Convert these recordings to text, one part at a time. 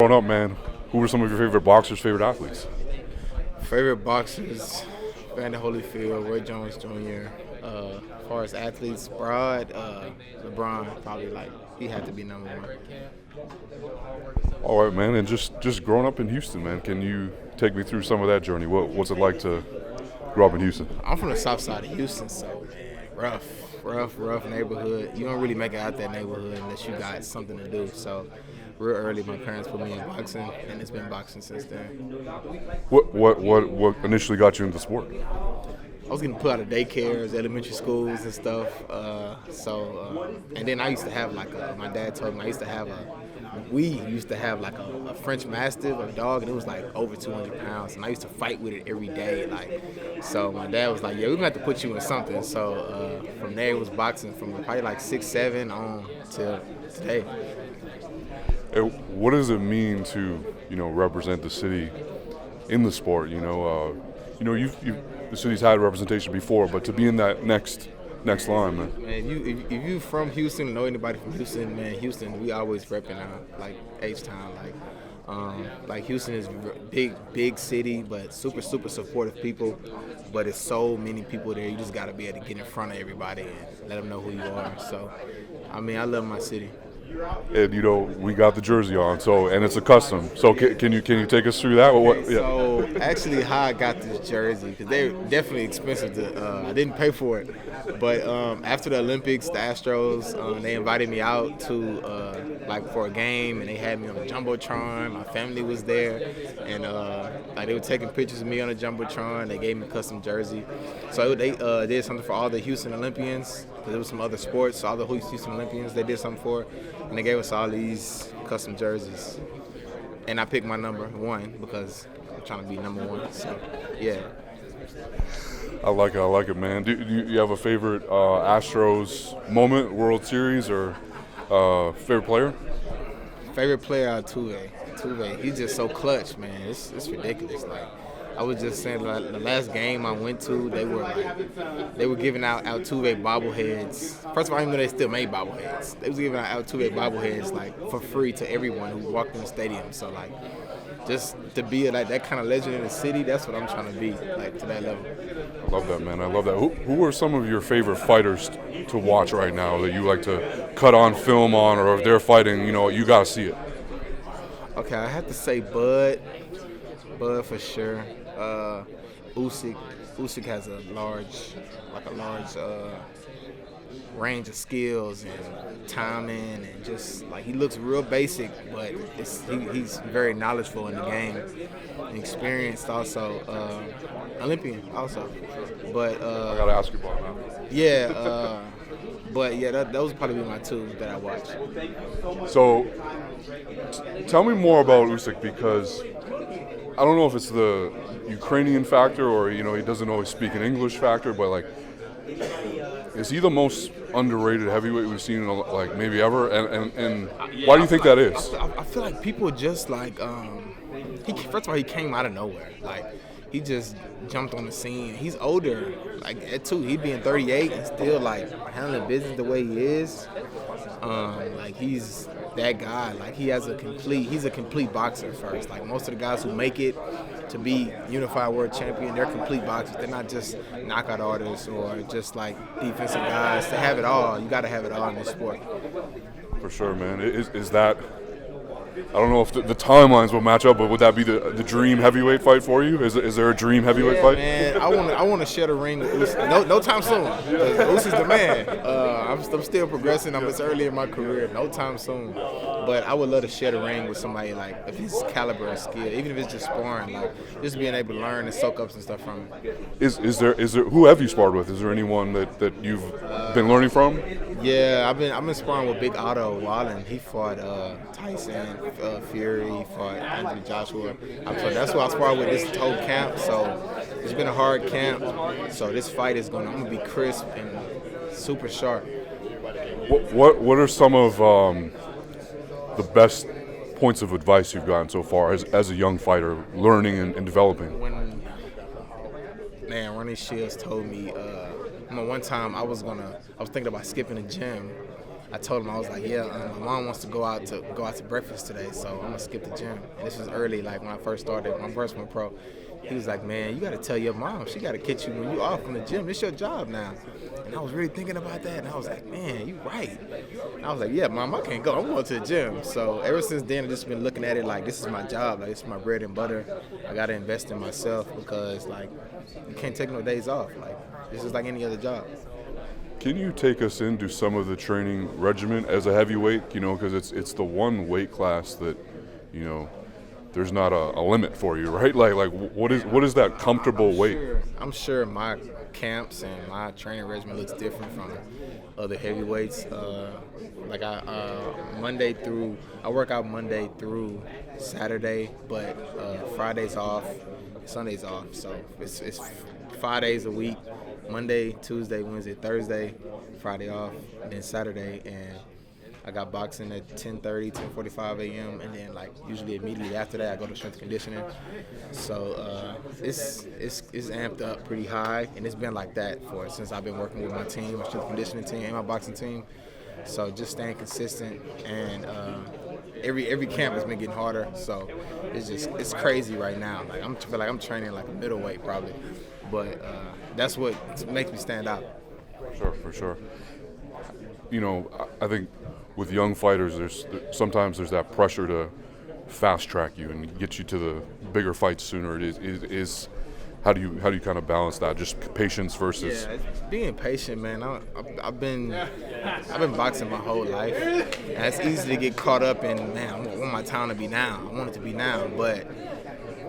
Growing up, man, who were some of your favorite boxers, favorite athletes? Favorite boxers, Brandon Holyfield, Roy Jones Jr. As far as athletes, broad, LeBron probably he had to be number one. All right, man, and just growing up in Houston, man, can you take me through some of that journey? What's it like to grow up in Houston? I'm from the south side of Houston, so man, rough neighborhood. You don't really make it out that neighborhood unless you got something to do. So real early, my parents put me in boxing, and it's been boxing since then. What initially got you into sport? I was getting put out of daycares, elementary schools and stuff. And then I used to have my dad told me we used to have a French Mastiff, a dog, and it was over 200 pounds. And I used to fight with it every day. So my dad was like, yeah, we're going to have to put you in something. So from there, it was boxing from probably 6, 7 on till today. What does it mean to, represent the city in the sport? The city's had representation before, but to be in that next line, man. Man, if you from Houston, know anybody from Houston, man, Houston, we always repping H-Town. Houston is big city, but super supportive people. But it's so many people there. You just gotta be able to get in front of everybody and let them know who you are. So, I love my city. And we got the jersey on, and it's a custom. So can you take us through that? So actually, how I got this jersey, because they're definitely expensive. I didn't pay for it, but after the Olympics, the Astros, they invited me out to for a game, and they had me on the jumbotron. My family was there, and they were taking pictures of me on the jumbotron. They gave me a custom jersey. So they did something for all the Houston Olympians, because there was some other sports. So all the Houston Olympians, they did something for. And they gave us all these custom jerseys. And I picked my number 1 because I'm trying to be number 1. So, yeah. I like it, man. Do you have a favorite Astros moment, World Series, or favorite player? Favorite player, Altuve. He's just so clutch, man. It's ridiculous. I was just saying, the last game I went to, they were giving out Altuve bobbleheads. First of all, I didn't know they still made bobbleheads. They was giving out Altuve bobbleheads for free to everyone who walked in the stadium. So just to be that kind of legend in the city, that's what I'm trying to be, to that level. I love that, man. I love that. Who are some of your favorite fighters to watch right now that you like to cut on film on, or if they're fighting, you gotta see it? Okay, I have to say Bud for sure. Usyk has a large range of skills and timing, and just he looks real basic, but he's very knowledgeable in the game and experienced also. Olympian also, but I gotta ask you about that. Yeah, but yeah, those would probably be my 2 that I watch. So, tell me more about Usyk, because I don't know if it's the Ukrainian factor or he doesn't always speak in English factor, but is he the most underrated heavyweight we've seen maybe ever? And why do you think that is? I feel like people just first of all, he came out of nowhere. He just jumped on the scene. He's older, at 2, he'd be in 38 and still handling business the way he is. He's that guy. He's a complete boxer first. Most of the guys who make it to be unified world champion, they're complete boxers. They're not just knockout artists or just defensive guys. They have it all. You got to have it all in this sport. For sure, man. Is that? I don't know if the timelines will match up, but would that be the dream heavyweight fight for you? Is there a dream heavyweight fight? Man, I want to share the ring with Usyk. No time soon. Usyk's the man. I'm still progressing. It's early in my career. No time soon. But I would love to share the ring with somebody of his caliber and skill, even if it's just sparring, just being able to learn and soak up some stuff from him. Is there who have you sparred with? Is there anyone that you've been learning from? Yeah, I've been sparring with Big Otto Wallen. He fought Tyson Fury, he fought Anthony Joshua. So that's who I sparred with this whole camp. So it's been a hard camp. So this fight I'm gonna be crisp and super sharp. What are some of the best points of advice you've gotten so far as a young fighter, learning and developing? Ronnie Shields told me one time I was thinking about skipping the gym, I told him, I was like, yeah, my mom wants to go out to breakfast today, so I'm gonna skip the gym. And this was early, like when I first started, when I first went pro. He was like, man, you got to tell your mom. She got to catch you when you off from the gym. It's your job now. And I was really thinking about that, and I was like, man, you right. And I was like, yeah, mom, I can't go. I'm going to the gym. So ever since then, I've just been looking at it like this is my job. Like, this is my bread and butter. I got to invest in myself because, like, you can't take no days off. Like, this is like any other job. Can you take us into some of the training regimen as a heavyweight? You know, because it's the one weight class that, you know, there's not a limit for you, right? Like what is that comfortable weight? I'm sure my camps and my training regimen looks different from other heavyweights. Like I work out Monday through Saturday, but Friday's off, Sunday's off. So it's 5 days a week: Monday, Tuesday, Wednesday, Thursday, Friday off, and then Saturday. And I got boxing at 10:30, 10:45 a.m. and then like usually immediately after that I go to strength and conditioning. So it's amped up pretty high, and it's been like that since I've been working with my team, my strength and conditioning team, and my boxing team. So just staying consistent, and every camp has been getting harder. So it's crazy right now. Like I feel like I'm training like a middleweight probably, but that's what makes me stand out. For sure. You know, I think with young fighters, sometimes there's that pressure to fast track you and get you to the bigger fights sooner. It is how do you kind of balance that? Just patience versus being patient, man. I've been boxing my whole life, and it's easy to get caught up in, man, I want my time to be now. I want it to be now, but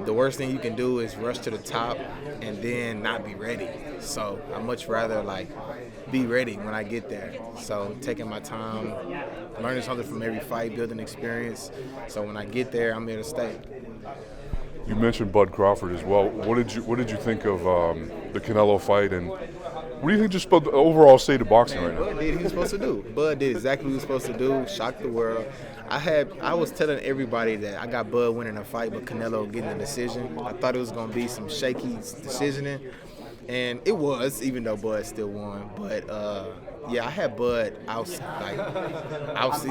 the worst thing you can do is rush to the top and then not be ready. So I much rather like be ready when I get there. So taking my time, learning something from every fight, building experience. So when I get there, I'm here to stay. You mentioned Bud Crawford as well. What did you think of the Canelo fight, and what do you think just about the overall state of boxing right now? Bud did what he was supposed to do. Bud did exactly what he was supposed to do. Shocked the world. I was telling everybody that I got Bud winning a fight, but Canelo getting a decision. I thought it was gonna be some shaky decisioning, and it was, even though Bud still won. But yeah, I had Bud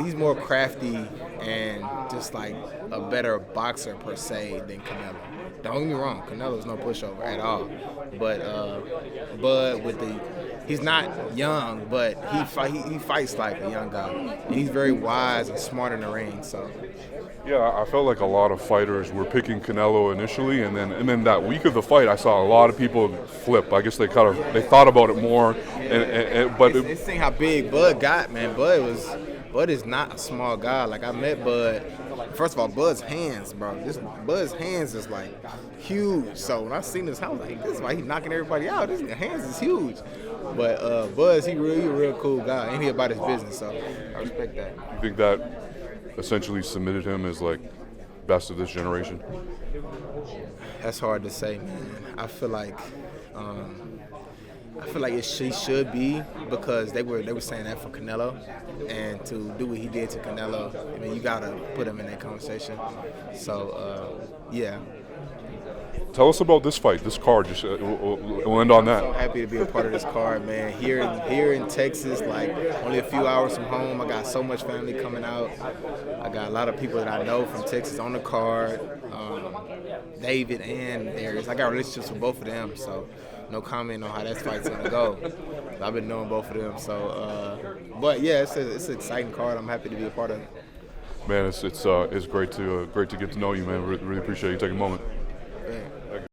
he's more crafty and just like a better boxer per se than Canelo. Don't get me wrong, Canelo's no pushover at all. But Bud he's not young, but he fights like a young guy. And he's very wise and smart in the ring. So yeah, I felt like a lot of fighters were picking Canelo initially, and then that week of the fight, I saw a lot of people flip. I guess they thought about it more. But it's seeing how big Bud got, man. Bud is not a small guy. Like I met Bud. First of all, Bud's hands, bro. Bud's hands is like huge. So when I seen this, I was like, this is why he's knocking everybody out. His hands is huge. But Bud's he a real cool guy, and he about his business. So I respect that. You think that essentially submitted him as like best of this generation? That's hard to say, man. I feel like she should be, because they were saying that for Canelo, and to do what he did to Canelo, I mean, you gotta put him in that conversation. So yeah. Tell us about this fight, this card. Just we'll end on that. I'm so happy to be a part of this card, man. Here in Texas, like only a few hours from home. I got so much family coming out. I got a lot of people that I know from Texas on the card. David and Darius. I got relationships with both of them, so no comment on how that fight's gonna go. I've been knowing both of them, so but yeah, it's an exciting card. I'm happy to be a part of it. Man, it's great to get to know you, man. Really appreciate you taking a moment. Yeah. Thank you.